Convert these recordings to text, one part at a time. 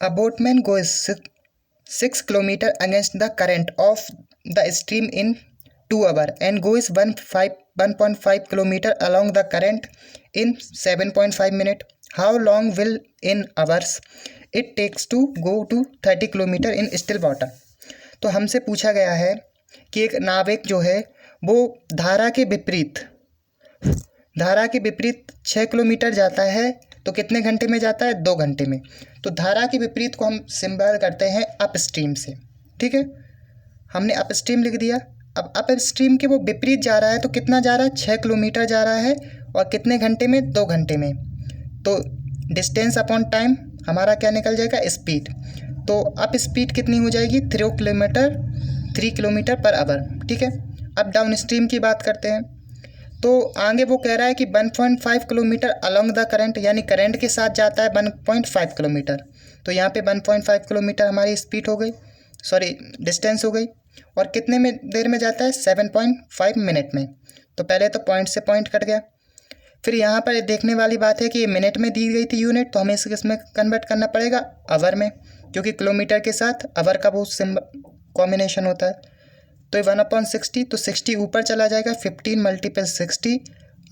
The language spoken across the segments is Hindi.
A boatman goes 6 kilometer against the current of the stream in 2 hours and goes 1.5 kilometer along the current in 7.5 minutes. How long will in hours it takes to go to 30 kilometer in still water? तो हमसे पूछा गया है कि एक नाविक जो है वो धारा के विपरीत 6 किलोमीटर जाता है तो कितने घंटे में जाता है? 2 घंटे में। तो धारा के विपरीत को हम सिंबल करते हैं अप स्ट्रीम से। ठीक है, हमने अप स्ट्रीम लिख दिया। अब अप स्ट्रीम के वो विपरीत जा रहा है तो कितना जा रहा है? 6 किलोमीटर जा रहा है और कितने घंटे में? 2 घंटे में। तो डिस्टेंस अपॉन टाइम हमारा क्या निकल जाएगा? स्पीड। तो अप स्पीड कितनी हो जाएगी? 3 किलोमीटर पर आवर। ठीक है, अब डाउन स्ट्रीम की बात करते हैं। तो आगे वो कह रहा है कि 1.5 किलोमीटर अलोंग द करंट, यानी करंट के साथ जाता है 1.5 किलोमीटर। तो यहाँ पे 1.5 किलोमीटर हमारी स्पीड हो गई, डिस्टेंस हो गई। और कितने में देर में जाता है? 7.5 मिनट में। तो पहले तो पॉइंट से पॉइंट कट गया। फिर यहाँ पर देखने वाली बात है कि ये मिनट में दी गई थी यूनिट, तो हमें इसमें कन्वर्ट करना पड़ेगा आवर में, क्योंकि किलोमीटर के साथ आवर का वो कॉम्बिनेशन होता है। तो 1/60, तो 60 ऊपर चला जाएगा, 15 × 60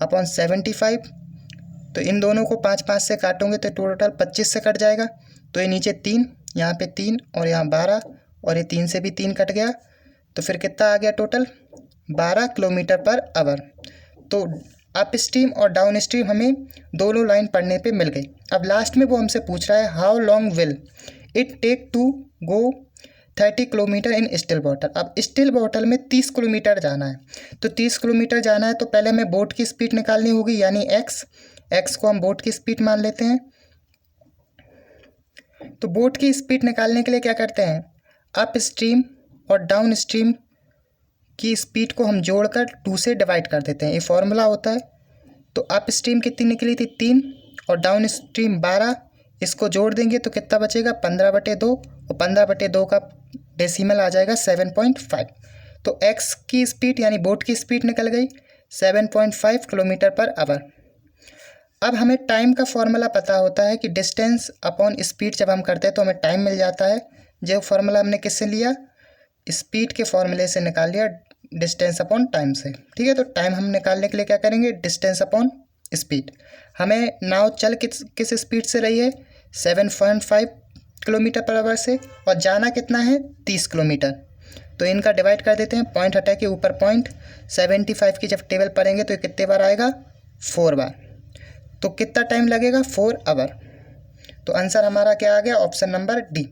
अपॉन 75। तो इन दोनों को 5 से काटोगे तो टोटल 25 से कट जाएगा। तो ये नीचे 3, यहाँ पे 3 और यहाँ 12, और ये 3 से भी 3 कट गया। तो फिर कितना आ गया टोटल? 12 kilometre per hour. तो अप स्ट्रीम और डाउन स्ट्रीम हमें दोनों लाइन पढ़ने पे मिल गई। अब लास्ट में वो हमसे पूछ रहा है how long will it take to go 30 kilometre in still water. अब स्टिल वाटर में 30 किलोमीटर जाना है। तो 30 किलोमीटर जाना है तो पहले हमें बोट की स्पीड निकालनी होगी, यानी एक्स को हम बोट की स्पीड मान लेते हैं। तो बोट की स्पीड निकालने के लिए क्या करते हैं? अप स्ट्रीम और डाउन स्ट्रीम की स्पीड को हम जोड़कर 2 से डिवाइड कर देते हैं, ये फॉर्मूला होता है। तो अप स्ट्रीम कितनी निकली थी? 3, और डाउन स्ट्रीम 12। इसको जोड़ देंगे तो कितना बचेगा? 15/2, और 15/2 का डेसिमल आ जाएगा 7.5। तो एक्स की स्पीड यानी बोट की स्पीड निकल गई 7.5 किलोमीटर पर आवर। अब हमें टाइम का फॉर्मूला पता होता है कि डिस्टेंस अपॉन स्पीड जब हम करते हैं तो हमें टाइम मिल जाता है। जो फॉर्मूला हमने किससे लिया? स्पीड के फॉर्मूले से निकाल लिया, डिस्टेंस अपॉन टाइम से। ठीक है, तो टाइम हम निकालने के लिए क्या करेंगे? Distance upon speed. हमें नाव चल किस स्पीड से रही है? 7.5 किलोमीटर पर आवर से, और जाना कितना है? 30 किलोमीटर। तो इनका डिवाइड कर देते हैं, पॉइंट हटा के ऊपर पॉइंट। 75 की जब टेबल पढ़ेंगे तो कितने बार आएगा? 4 बार। तो कितना टाइम लगेगा? 4 आवर। तो आंसर हमारा क्या आ गया? Option number D.